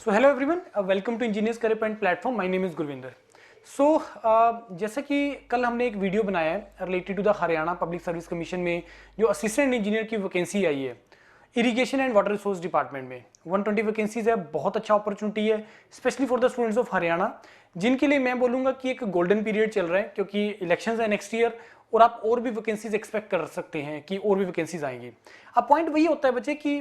So hello everyone, welcome to engineers career point platform. My name is Gurvinder. So जैसा कि कल हमने एक वीडियो बनाया है related to the Haryana public service commission में जो असिस्टेंट इंजीनियर की वैकेंसी आई है irrigation and water resource department में 120 वैकेंसीज है। बहुत अच्छा अपॉर्चुनिटी है specially for the students of Haryana, जिनके लिए मैं बोलूंगा कि एक गोल्डन पीरियड चल रहा है क्योंकि इलेक्शंस है नेक्स्ट ईयर और आप और भी वैकेंसीज एक्सपेक्ट कर सकते हैं कि और भी वैकेंसीज आएंगी। अब पॉइंट वही होता है बच्चे कि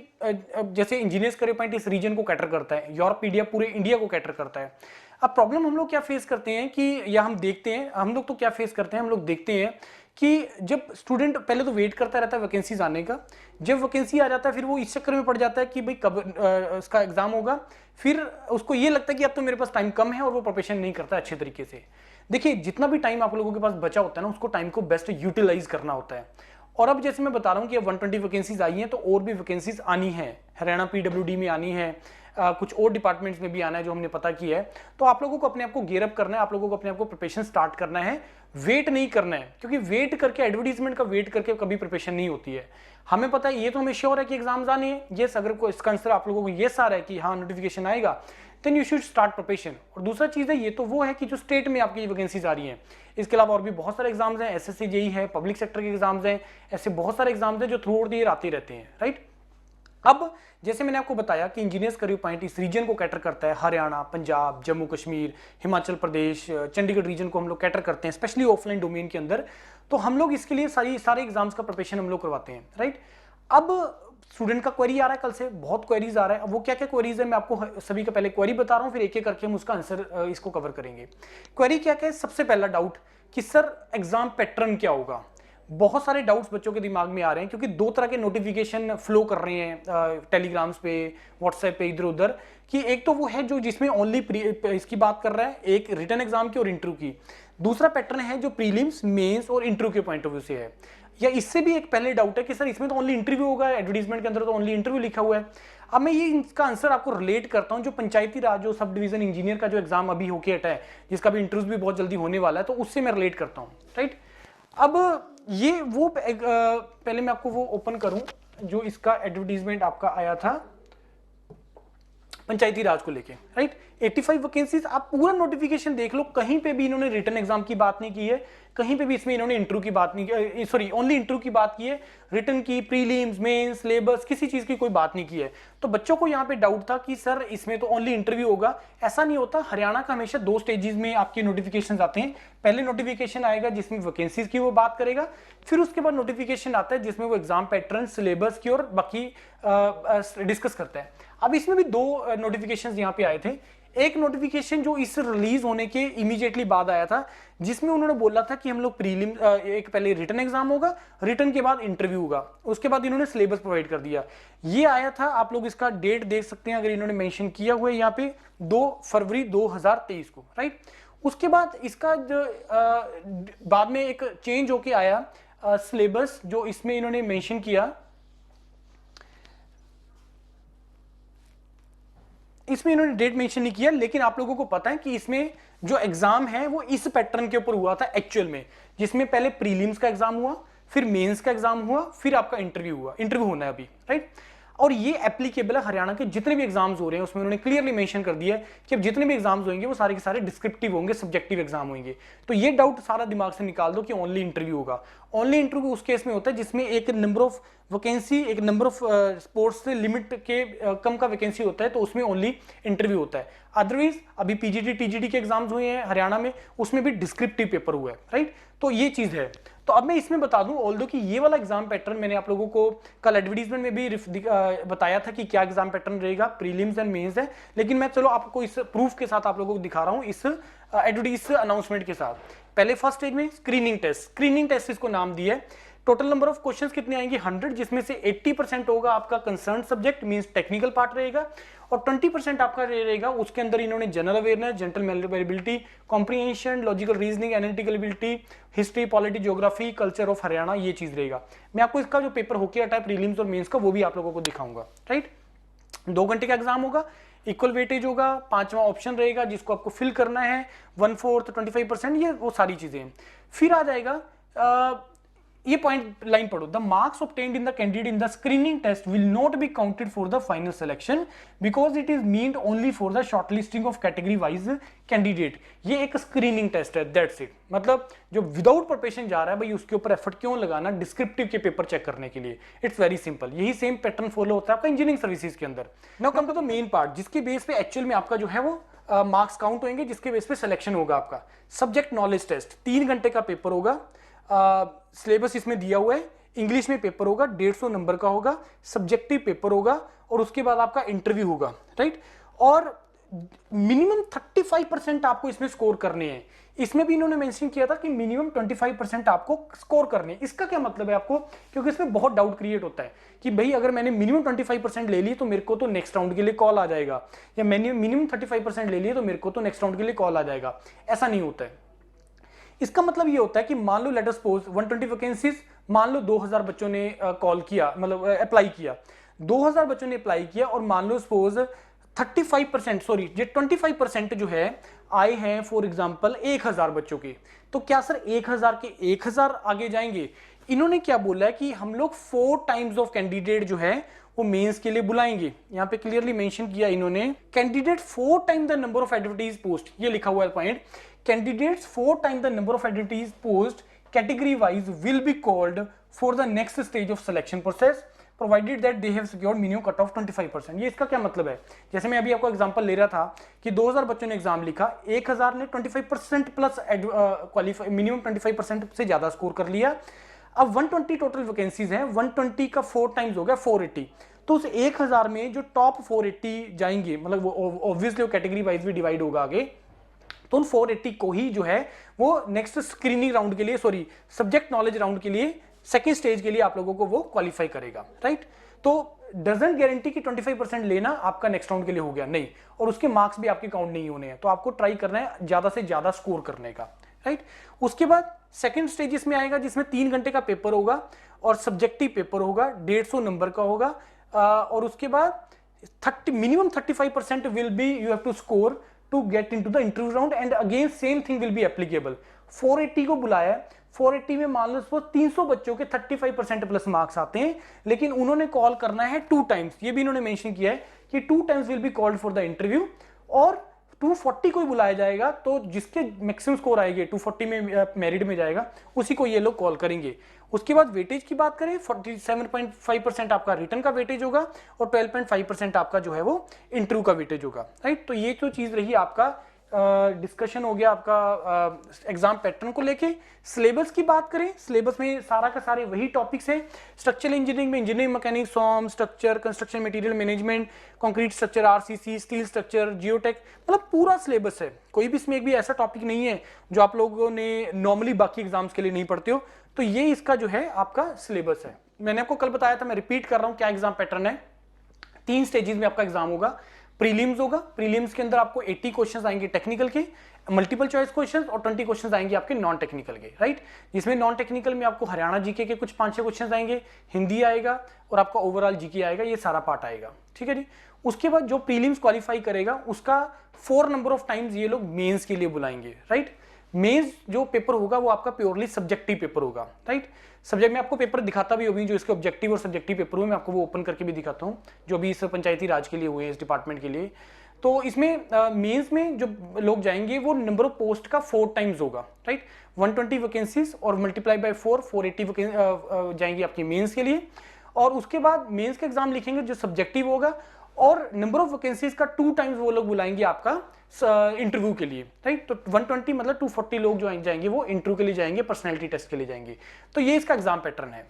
जैसे इंजीनियर्स करियर पॉइंट इस रीजन को कैटर करता है, यूरोपीडिया पूरे इंडिया को कैटर करता है। अब प्रॉब्लम हम लोग क्या फेस करते हैं कि या हम देखते हैं, हम लोग तो क्या फेस करते हैं, हम लोग देखते हैं कि जब स्टूडेंट पहले तो वेट करता रहता है वैकेंसीज आने का, जब वैकेंसी आ जाता है फिर वो इस चक्कर में पड़ जाता है कि भाई कब इसका एग्जाम होगा, फिर उसको ये लगता है कि अब तो मेरे पास टाइम कम है और वो प्रिपरेशन नहीं करता अच्छे तरीके से। देखिए, जितना भी टाइम आप लोगों के पास बचा होता है ना, उसको टाइम को बेस्ट यूटिलाइज करना होता है। और अब जैसे मैं बता रहा हूँ कि अब 120 वैकेंसीज आई हैं तो और भी वैकेंसीज आनी है, हरियाणा पीडब्ल्यूडी में आनी है, कुछ और डिपार्टमेंट्स में भी आना है जो हमने पता किया है। तो आप लोगों को अपने आप को गियरअप करना है, आप लोगों को अपने आप को प्रिपरेशन स्टार्ट करना है, वेट नहीं करना है, क्योंकि वेट करके एडवर्टीजमेंट का वेट करके कभी प्रिपरेशन नहीं होती है। हमें पता है, ये तो हमें श्योर है कि एग्जाम्स आने हैं, ये अगर कोई इसका आंसर आप लोगों को ये सारा है कि हाँ नोटिफिकेशन आएगा, then you should start preparation. और दूसरा चीज है, ये तो वो है कि जो स्टेट में आपकी वैकेंसीज आ रही हैं, इसके अलावा और भी बहुत सारे एग्जाम्स हैं, एसएससी जेई है, पब्लिक सेक्टर के एग्जाम्स हैं, ऐसे बहुत सारे एग्जाम्स हैं जो थ्रू आउट द ईयर आते रहते हैं, राइट। अब जैसे मैंने आपको बताया कि इंजीनियर्स करियर पॉइंट इस रीजन को कैटर करता है, हरियाणा, पंजाब, जम्मू कश्मीर, हिमाचल प्रदेश, चंडीगढ़ रीजन को हम लोग कैटर करते हैं, स्पेशली ऑफलाइन डोमेन के अंदर। तो हम लोग इसके लिए सारे एग्जाम्स का प्रिपरेशन हम लोग करवाते हैं, राइट। अब स्टूडेंट का क्वेरी आ रहा है, कल से बहुत क्वेरीज आ रहा है। अब वो क्या क्या क्वेरीज है, मैं आपको सभी का पहले क्वेरी बता रहा हूँ, फिर एक एक करके हम उसका आंसर इसको कवर करेंगे। क्वेरी क्या क्या है? सबसे पहला डाउट कि सर एग्जाम पैटर्न क्या होगा। बहुत सारे डाउट्स बच्चों के दिमाग में आ रहे हैं क्योंकि दो तरह के नोटिफिकेशन फ्लो कर रहे हैं टेलीग्राम्स पे, व्हाट्सएप पे, इधर उधर, कि एक तो वो है जो जिसमें ओनली इसकी बात कर रहा है, एक रिटन एग्जाम की और इंटरव्यू की। दूसरा पैटर्न है जो प्रीलिम्स, मेंस और इंटरव्यू के पॉइंट ऑफ व्यू से है। या इससे भी एक पहले डाउट है कि सर इसमें तो ओनली इंटरव्यू होगा, एडवर्टीजमेंट के अंदर तो ओनली इंटरव्यू लिखा हुआ है। अब मैं ये इसका आंसर आपको रिलेट करता हूं जो पंचायती राज, जो सब डिवीजन इंजीनियर का जो एग्जाम अभी होके हटा है, जिसका भी इंटरव्यू भी बहुत जल्दी होने वाला है, तो उससे मैं रिलेट करता हूं, राइट। अब ये वो पहले मैं आपको वो ओपन करूं जो इसका एडवर्टीजमेंट आपका आया था पंचायती राज को लेके, राइट। 85 वैकेंसीज, आप पूरा नोटिफिकेशन देख लो, कहीं पे भी इन्होंने रिटन एग्जाम की बात नहीं की है, कहीं पे भी इसमें इन्होंने इंटरव्यू की बात नहीं की, सॉरी ओनली इंटरव्यू की बात की है। रिटन की, प्रीलिम्स, मेंस, सिलेबस, किसी चीज की कोई बात नहीं की है। तो बच्चों को यहाँ पे डाउट था कि सर इसमें तो ओनली इंटरव्यू होगा। ऐसा नहीं होता, हरियाणा का हमेशा दो स्टेजेस में आपके नोटिफिकेशन आते हैं। पहले नोटिफिकेशन आएगा जिसमें वैकेंसीज की वो बात करेगा, फिर उसके बाद नोटिफिकेशन आता है जिसमें वो एग्जाम पैटर्न, सिलेबस की और बाकी डिस्कस करता है। अब इसमें भी दो नोटिफिकेशंस यहाँ पे आए थे। एक नोटिफिकेशन जो इस रिलीज होने के इमीडिएटली बाद आया था, जिसमें उन्होंने बोला था कि हम लोग प्रीलिम, एक पहले रिटन एग्जाम होगा, रिटन के बाद इंटरव्यू होगा, उसके बाद इन्होंने सिलेबस प्रोवाइड कर दिया। ये आया था, आप लोग इसका डेट देख सकते हैं, अगर इन्होंने मेंशन किया हुआ है यहाँ पे 2 फरवरी 2023 को, राइट। उसके बाद इसका जो बाद में एक चेंज होके आया सिलेबस, जो इसमें इन्होंने मेंशन किया, इसमें इन्होंने डेट मेंशन नहीं किया, लेकिन आप लोगों को पता है कि इसमें जो एग्जाम है वो इस पैटर्न के ऊपर हुआ था एक्चुअल में, जिसमें पहले प्रीलिम्स का एग्जाम हुआ, फिर मेंस का एग्जाम हुआ, फिर आपका इंटरव्यू हुआ, इंटरव्यू होना है अभी, राइट। और ये एप्लीकेबल है हरियाणा के जितने भी एग्जाम्स हो रहे हैं, उसमें उन्होंने क्लियरली मेंशन कर दिया है कि अब जितने भी एग्जाम्स होंगे वो सारे के सारे डिस्क्रिप्टिव होंगे, सब्जेक्टिव एग्जाम होंगे। तो ये डाउट सारा दिमाग से निकाल दो कि ओनली इंटरव्यू होगा। ओनली इंटरव्यू उस केस में होता है जिसमें एक नंबर ऑफ वैकेंसी, एक नंबर ऑफ स्पोर्ट्स से लिमिट के कम का वैकेंसी होता है, तो उसमें ओनली इंटरव्यू होता है। अदरवाइज अभी पीजीटी, टीजीटी के एग्जाम्स हुए हैं हरियाणा में, उसमें भी डिस्क्रिप्टिव पेपर हुआ है, राइट। तो ये चीज है। तो अब मैं इसमें बता दूं, ऑल्दो कि ये वाला एग्जाम पैटर्न मैंने आप लोगों को कल एडवर्टीजमेंट में भी बताया था कि क्या एग्जाम पैटर्न रहेगा, प्रीलिम्स एंड मेंस है, लेकिन मैं चलो आपको इस प्रूफ के साथ आप लोगों को दिखा रहा हूं, इस एडवर्टीज अनाउंसमेंट के साथ। पहले फर्स्ट स्टेज में स्क्रीनिंग टेस्ट इसको नाम दिया है। टोटल नंबर ऑफ क्वेश्चंस कितने आएंगे? 100, जिसमें से 80% होगा आपका concern subject means technical part रहेगा, और 20% आपका रहेगा, उसके अंदर इन्होंने general awareness, general memorability, comprehension, logical reasoning, analytical ability, history, polity, geography, culture of Haryana, ये चीज रहेगा। मैं आपको इसका जो पेपर होके हटा है प्रीलिम्स और मेंस का, वो भी आप लोगों को दिखाऊंगा, राइट। 2 घंटे का एग्जाम होगा, इक्वल वेटेज होगा, 5वां ऑप्शन रहेगा जिसको आपको फिल करना है, 1/4, 25%, ये वो सारी चीजें हैं। फिर आ जाएगा ये पॉइंट लाइन पढ़ो, the marks obtained in the candidate in the screening test will not be counted for the final selection because it is meant only for the shortlisting of category wise candidate. ये एक screening test है, that's it. मतलब जो without preparation जा रहा है भाई उसके ऊपर एफर्ट क्यों लगाना डिस्क्रिप्टिव के पेपर चेक करने के लिए, इट्स वेरी सिंपल। यही सेम पैटर्न फॉलो होता है आपका इंजीनियरिंग सर्विसेज के अंदर। Now come to the main part, जिसके बेस पे एक्चुअल में आपका जो है वो मार्क्स काउंट होंगे, जिसके बेस पे सिलेक्शन होगा आपका। सब्जेक्ट नॉलेज टेस्ट 3 घंटे का पेपर होगा, सिलेबस इसमें दिया हुआ है, इंग्लिश में पेपर होगा, 150 नंबर का होगा, सब्जेक्टिव पेपर होगा और उसके बाद आपका इंटरव्यू होगा, राइट। और मिनिमम 35% आपको इसमें स्कोर करने हैं। इसमें भी इन्होंने मेंशन किया था कि मिनिमम 25% आपको स्कोर करने हैं। इसका क्या मतलब है आपको, क्योंकि इसमें बहुत डाउट क्रिएट होता है कि भाई अगर मैंने मिनिमम 25% ले ली तो मेरे को तो नेक्स्ट राउंड के लिए कॉल आ जाएगा, या मैंने मिनिमम 35% ले लिए तो मेरे को तो नेक्स्ट राउंड के लिए कॉल आ जाएगा। ऐसा नहीं होता है। इसका मतलब ये होता है कि मान लो लेट अस सपोज 120 वैकेंसीज, मान लो 2000 बच्चों ने कॉल किया, मतलब अप्लाई किया, 2000 बच्चों ने अप्लाई किया और मान लो सपोज 35% सॉरी ये 25% जो है आए हैं फॉर एग्जांपल 1000 बच्चों के, तो क्या सर 1000 के 1000 आगे जाएंगे? इन्होंने क्या बोला है कि हम लोग 4 टाइम्स ऑफ कैंडिडेट जो है वो मेंस के लिए बुलाएंगे। यहां पे क्लियरली मेंशन किया इन्होंने, candidate 4 time the number of advertise post, ये लिखा हुआ है point, candidates 4 times the number of advertised post category wise will be called for the next stage of selection process provided that they have secured minimum cut off 25%। ये इसका क्या मतलब है? जैसे मैं अभी आपको एग्जांपल ले रहा था कि 2000 बच्चों ने एग्जाम लिखा, 1000 ने 25% प्लस क्वालिफाई मिनिमम 25% से ज्यादा स्कोर कर लिया। अब 120 टोटल वैकेंसीज हैं, 120 का 4 टाइम्स हो गया 480, तो उस 1000 में जो टॉप 480 जाएंगे, मतलब वो ऑब्वियसली वो कैटेगरी वाइज भी डिवाइड होगा आगे, तो उन 480 को ही जो है वो नेक्स्ट स्क्रीनिंग राउंड के लिए, सॉरी सब्जेक्ट नॉलेज राउंड के लिए, सेकंड स्टेज के लिए आप लोगों को वो क्वालिफाई करेगा, राइट। तो डजंट गारंटी कि 25% लेना आपका नेक्स्ट राउंड के लिए हो गया, नहीं, और उसके मार्क्स भी आपके काउंट नहीं होने हैं, तो आपको ट्राई करना है ज्यादा से ज्यादा स्कोर करने का, राइट। उसके बाद सेकंड स्टेज इसमें आएगा जिसमें 3 घंटे का पेपर होगा और सब्जेक्टिव पेपर होगा, 150 नंबर का होगा, और उसके बाद minimum 35% will be you have to score to get into the interview round and again same thing will be applicable। 480 को बुलाया, 480 में मान लो 300 बच्चों के 35% प्लस मार्क्स आते हैं, लेकिन उन्होंने कॉल करना है 2 टाइम्स, ये भी इन्होंने मेंशन किया है कि 2 times will be called for the interview, और 240 को ही बुलाया जाएगा, तो जिसके मैक्सिमम स्कोर आएंगे 240 में मेरिट में जाएगा उसी को ये लोग कॉल करेंगे। उसके बाद वेटेज की बात करें, 47.5% आपका रिटर्न का वेटेज होगा और 12.5% आपका जो है वो इंटरव्यू का वेटेज होगा, राइट। तो ये जो चीज रही आपका डिस्कशन हो गया आपका एग्जाम पैटर्न को लेके। सिलेबस की बात करें, सिलेबस में सारा का सारे वही टॉपिक्स हैं। स्ट्रक्चरल इंजीनियरिंग में engineering mechanics, form structure, construction material management, concrete structure, RCC, steel structure, geotech, मतलब पूरा सिलेबस है। कोई भी इसमें एक भी ऐसा टॉपिक नहीं है जो आप लोगों ने नॉर्मली बाकी एग्जाम्स के लिए नहीं पढ़ते हो। तो ये इसका जो है आपका सिलेबस है। मैंने आपको कल बताया था, मैं रिपीट कर रहा हूं क्या एग्जाम पैटर्न है। 3 स्टेजेस में आपका एग्जाम होगा। प्रीलिम्स होगा, प्रीलिम्स के अंदर आपको 80 क्वेश्चंस आएंगे टेक्निकल के, मल्टीपल चॉइस क्वेश्चंस, और 20 क्वेश्चंस आएंगे आपके नॉन टेक्निकल के, राइट। जिसमें नॉन टेक्निकल में आपको हरियाणा जीके के कुछ 5-6 क्वेश्चंस आएंगे, हिंदी आएगा और आपका ओवरऑल जीके आएगा, ये सारा पार्ट आएगा, ठीक है जी। उसके बाद जो प्रीलिम्स क्वालिफाई करेगा उसका 4 नंबर ऑफ टाइम्स ये लोग मेंस के लिए बुलाएंगे, राइट। मेंस जो पेपर होगा वो आपका प्योरली सब्जेक्टिव पेपर होगा, राइट। सब्जेक्ट में आपको पेपर दिखाता भी होगी, जो इसके ऑब्जेक्टिव और सब्जेक्टिव पेपर हुए मैं आपको वो ओपन करके भी दिखाता हूँ, जो भी इस पंचायती राज के लिए हुए इस डिपार्टमेंट के लिए। तो इसमें मेंस में जो लोग जाएंगे वो नंबर ऑफ पोस्ट का 4 टाइम्स होगा, राइट। 120 वैकेंसीज और मल्टीप्लाई बाय 480 जाएंगी आपकी मेंस के लिए। और उसके बाद मेंस का एग्जाम लिखेंगे जो सब्जेक्टिव होगा, और नंबर ऑफ वैकेंसीज का 2 टाइम्स वो लोग बुलाएंगे आपका इंटरव्यू के लिए, राइट। तो 120 मतलब 240 लोग जो जाएंगे वो इंटरव्यू के लिए जाएंगे, पर्सनैलिटी टेस्ट के लिए जाएंगे। तो ये इसका एग्जाम पैटर्न है।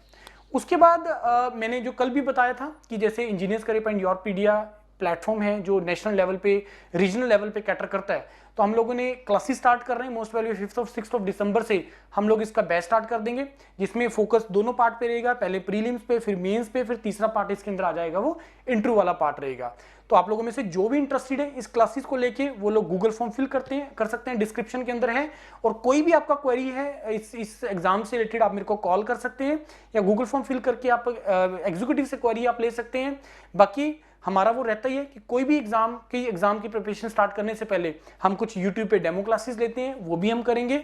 उसके बाद मैंने जो कल भी बताया था कि जैसे इंजीनियर्स करियर पॉइंट योरपीडिया प्लेटफॉर्म है जो नेशनल लेवल पे, रीजनल लेवल पे कैटर करता है, तो हम लोगों ने क्लासेस स्टार्ट कर रहे हैं। मोस्ट वेल 5th और 6th ऑफ दिसंबर से हम लोग इसका बैच स्टार्ट कर देंगे, जिसमें फोकस दोनों पार्ट पे रहेगा, पहले प्रीलिम्स पे, फिर मेंस पे, फिर तीसरा पार्ट इसके अंदर आ जाएगा वो इंटरव्यू वाला पार्ट रहेगा। तो आप लोगों में से जो भी इंटरेस्टेड है इस क्लासेस को लेके वो लोग गूगल फॉर्म फिल कर सकते हैं, डिस्क्रिप्शन के अंदर है। और कोई भी आपका क्वेरी है इस एग्जाम से रिलेटेड आप मेरे को कॉल कर सकते हैं, या गूगल फॉर्म फिल करके आप एग्जीक्यूटिव से क्वेरी आप ले सकते हैं। बाकी हमारा वो रहता ही है कि कोई भी एग्जाम की प्रिपरेशन स्टार्ट करने से पहले हम कुछ यूट्यूब पे डेमो क्लासेस लेते हैं, वो भी हम करेंगे।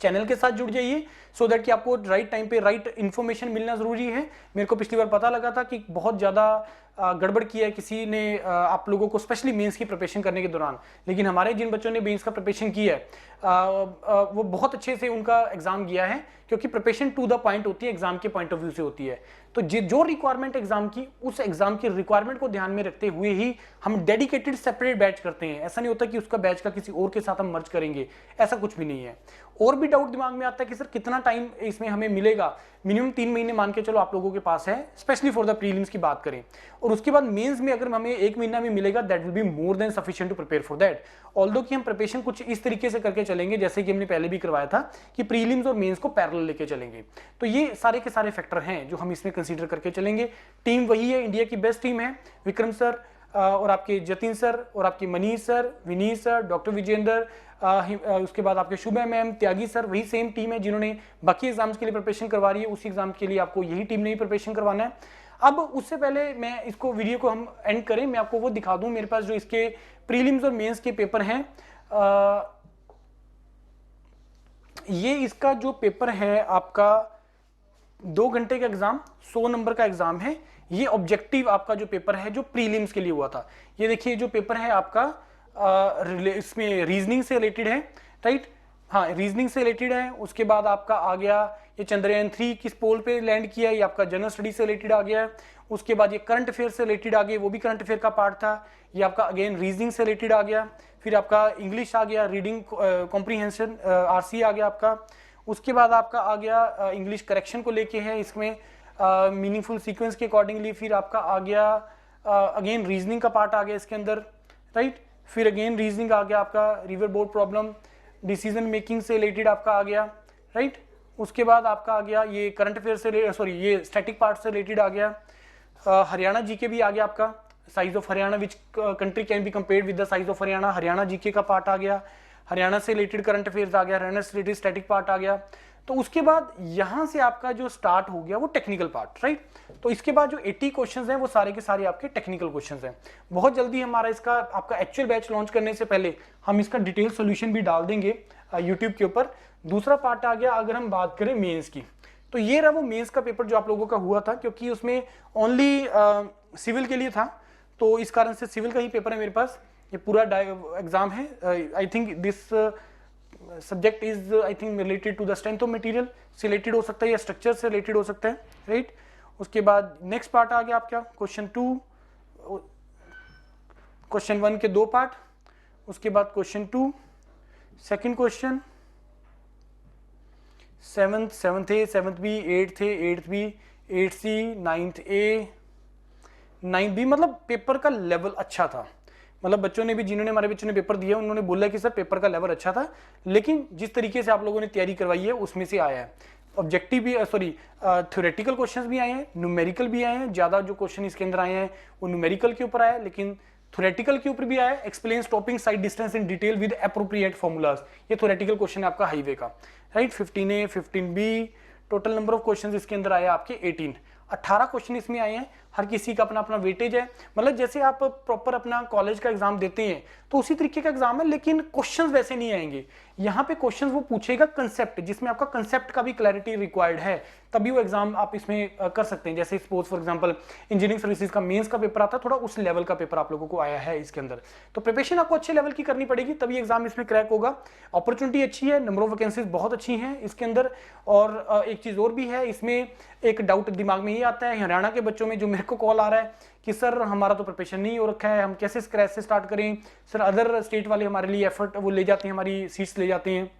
चैनल के साथ जुड़ जाइए सो दैट कि आपको राइट टाइम पे राइट इन्फॉर्मेशन मिलना जरूरी है। मेरे को पिछली बार पता लगा था कि बहुत ज़्यादा गड़बड़ किया है किसी ने आप लोगों को, स्पेशली मेंस की प्रिपरेशन करने के दौरान। लेकिन हमारे जिन बच्चों ने मेंस का प्रिपरेशन किया है वो बहुत अच्छे से उनका एग्जाम गया है, क्योंकि प्रिपरेशन टू द पॉइंट होती है, एग्जाम के पॉइंट ऑफ व्यू से होती है। तो जो रिक्वायरमेंट एग्जाम की, उस एग्जाम की रिक्वायरमेंट को ध्यान में रखते हुए ही हम डेडिकेटेड सेपरेट बैच करते हैं। ऐसा नहीं होता कि उसका बैच का किसी और के साथ हम मर्ज करेंगे, ऐसा कुछ भी नहीं है। और भी डाउट दिमाग में आता है कि सर कितना टाइम इसमें हमें मिलेगा। मिनिमम 3 महीने मान के चलो आप लोगों के पास है, स्पेशली फॉर द प्रीलिम्स की बात करें। और उसके बाद मेंस में अगर हमें 1 महीना भी मिलेगा, that will be more than sufficient to prepare for that. Although कि हम प्रिपरेशन कुछ इस तरीके से करके चलेंगे जैसे कि हमने पहले भी करवाया था कि प्रीलिम्स और मेंस को पैरेलल लेके चलेंगे। तो ये सारे के सारे फैक्टर हैं जो हम इसमें कंसीडर करके चलेंगे। टीम वही है, इंडिया की बेस्ट टीम है। विक्रम सर और आपके जतिन सर और आपके Manish sir, Vineet sir, doctor Vijender, उसके बाद आपके शुभा मैम, त्यागी सर, वही सेम टीम है जिन्होंने बाकी एग्जाम्स के लिए प्रिपरेशन करवा रही है। उसी एग्जाम के लिए आपको यही टीम ने ही प्रिपरेशन करवाना है। अब उससे पहले मैं इसको वीडियो को हम एंड करें, मैं आपको वो दिखा दूं मेरे पास जो इसके प्रीलिम्स और मेंस के पेपर हैं। ये इसका जो पेपर है आपका 2 घंटे का एग्जाम, 100 नंबर का एग्जाम है। ये ऑब्जेक्टिव आपका जो पेपर है जो प्रीलिम्स के लिए हुआ था। ये देखिए जो पेपर है आपका इसमें रीजनिंग से रिलेटेड है, राइट। हाँ, रीजनिंग से रिलेटेड है। उसके बाद आपका आ गया ये चंद्रयान 3 किस पोल पे लैंड किया है, ये आपका जनरल स्टडी से रिलेटेड आ गया है। उसके बाद ये करंट अफेयर से रिलेटेड आ गया, वो भी करंट अफेयर का पार्ट था। ये आपका अगेन रीजनिंग से रिलेटेड आ गया। फिर आपका इंग्लिश आ गया, रीडिंग कॉम्प्रीहेंशन आरसी आ गया आपका। उसके बाद आपका आ गया इंग्लिश करेक्शन को लेके है इसमें मीनिंगफुल सीक्वेंस के अकॉर्डिंगली। फिर आपका आ गया अगेन रीजनिंग का पार्ट आ गया इसके अंदर, राइट। फिर अगेन रीजनिंग आ गया आपका, river board problem, decision making से रिलेटेड आपका आ गया, राइट। उसके बाद आपका आ गया ये करंट अफेयर से, सॉरी ये स्टैटिक पार्ट से रिलेटेड आ गया। हरियाणा जीके भी आ गया आपका, size of Haryana which country can be compared with the size of Haryana, Haryana GK का पार्ट आ गया। हरियाणा से रिलेटेड करंट अफेयर्स आ गया, हरियाणा से रिलेटेड स्टैटिक पार्ट आ गया। तो उसके बाद यहां से आपका जो स्टार्ट हो गया वो टेक्निकल पार्ट, राइट। तो इसके बाद जो 80 क्वेश्चंस हैं वो सारे के सारे आपके टेक्निकल क्वेश्चंस हैं। बहुत जल्दी हमारा इसका आपका एक्चुअल बैच लॉन्च करने से पहले हम इसका डिटेल सॉल्यूशन भी डाल देंगे यूट्यूब के ऊपर। दूसरा पार्ट आ गया अगर हम बात करें मेंस की, तो ये रहा वो मेंस का पेपर जो आप लोगों का हुआ था, क्योंकि उसमें ओनली सिविल के लिए था, तो इस कारण से सिविल का ही पेपर है मेरे पास। ये पूरा एग्जाम है। I think this subject is I think related to the strength of material से रिलेटेड हो सकता है या स्ट्रक्चर से रिलेटेड हो सकता है, राइट। उसके बाद नेक्स्ट पार्ट आ गया आपका क्वेश्चन 2, क्वेश्चन 1 के 2 पार्ट। उसके बाद question 2, second question, 7th A, 7th B, 8th A, 8th B, 8th C, 9th A, 9th B। मतलब पेपर का लेवल अच्छा था। मतलब बच्चों ने भी, जिन्होंने हमारे बच्चों ने पेपर दिया उन्होंने बोला कि सर पेपर का लेवल अच्छा था, लेकिन जिस तरीके से आप लोगों ने तैयारी करवाई है उसमें से आया है। ऑब्जेक्टिव भी, सॉरी थ्योरेटिकल क्वेश्चंस भी आए हैं, न्यूमेरिकल भी आए हैं। ज्यादा जो क्वेश्चन इसके अंदर आए हैं वो न्यूमेरिकल के ऊपर आया, लेकिन थ्योरेटिकल के ऊपर भी आया। Explain stopping side distance in detail with appropriate formulas, ये थ्योरेटिकल क्वेश्चन है आपका हाईवे का, right. 15A, 15B, total number of question इसके अंदर आया आपके 18 क्वेश्चन इसमें आए हैं। हर किसी का अपना अपना वेटेज है। मतलब जैसे आप प्रॉपर अपना कॉलेज का एग्जाम देते हैं तो उसी तरीके का एग्जाम है, लेकिन क्वेश्चंस वैसे नहीं आएंगे। यहाँ पे क्वेश्चंस वो पूछेगा कंसेप्ट, जिसमें आपका कंसेप्ट का भी क्लैरिटी रिक्वायर्ड है, तभी वो एग्जाम आप इसमें कर सकते हैं। जैसे suppose for example engineering services का मेंस का पेपर आता है, थोड़ा उस लेवल का पेपर आप लोगों को आया है इसके अंदर। तो प्रिपरेशन आपको अच्छे लेवल की करनी पड़ेगी, तभी एग्जाम इसमें क्रैक होगा। अपॉर्चुनिटी अच्छी है, नंबर ऑफ वैकेंसीज बहुत अच्छी हैं इसके अंदर। और एक चीज और भी है इसमें, एक डाउट दिमाग में ये आता है हरियाणा के बच्चों में, जो मेरे को कॉल आ रहा है कि सर हमारा तो प्रिपरेशन नहीं हो रखा है, हम कैसे स्क्रैच से स्टार्ट करें। सर अदर स्टेट वाले हमारे लिए एफर्ट वो ले जाते हैं, हमारी सीट्स ले जाते हैं।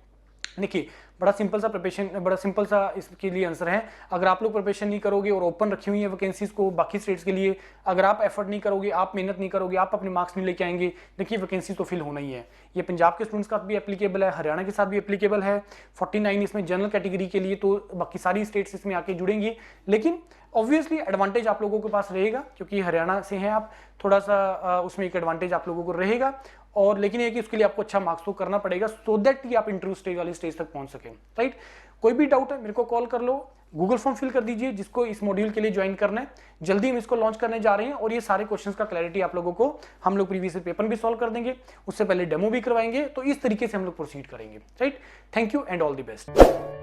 देखिए बड़ा सिंपल सा प्रिपरेशन, बड़ा सिंपल सा इसके लिए आंसर है। अगर आप लोग प्रिपरेशन नहीं करोगे और ओपन रखी हुई है वैकेंसीज को बाकी स्टेट्स के लिए, अगर आप एफर्ट नहीं करोगे, आप मेहनत नहीं करोगे, आप अपने मार्क्स नहीं लेके आएंगे, देखिए वैकेंसी तो फिल होना ही है। ये पंजाब के स्टूडेंट्स का भी एप्लीकेबल है, हरियाणा के साथ भी एप्लीकेबल है। 49 इसमें जनरल कैटेगरी के लिए, तो बाकी सारी स्टेट्स इसमें आके जुड़ेंगी। लेकिन ऑब्वियसली एडवांटेज आप लोगों के पास रहेगा, क्योंकि हरियाणा से हैं आप, थोड़ा सा उसमें एक एडवांटेज आप लोगों को रहेगा। और लेकिन ये कि उसके लिए आपको अच्छा मार्क्स तो करना पड़ेगा, सो दैट कि आप इंटरव्यू स्टेज वाली स्टेज तक पहुंच सकें, राइट। कोई भी डाउट है मेरे को कॉल कर लो, गूगल फॉर्म फिल कर दीजिए जिसको इस मॉड्यूल के लिए ज्वाइन करना है। जल्दी हम इसको लॉन्च करने जा रहे हैं और ये सारे क्वेश्चंस का क्लैरिटी आप लोगों को हम लोग प्रीवियस पेपर भी सॉल्व कर देंगे, उससे पहले डेमो भी करवाएंगे। तो इस तरीके से हम लोग प्रोसीड करेंगे, right. Thank you and all the best.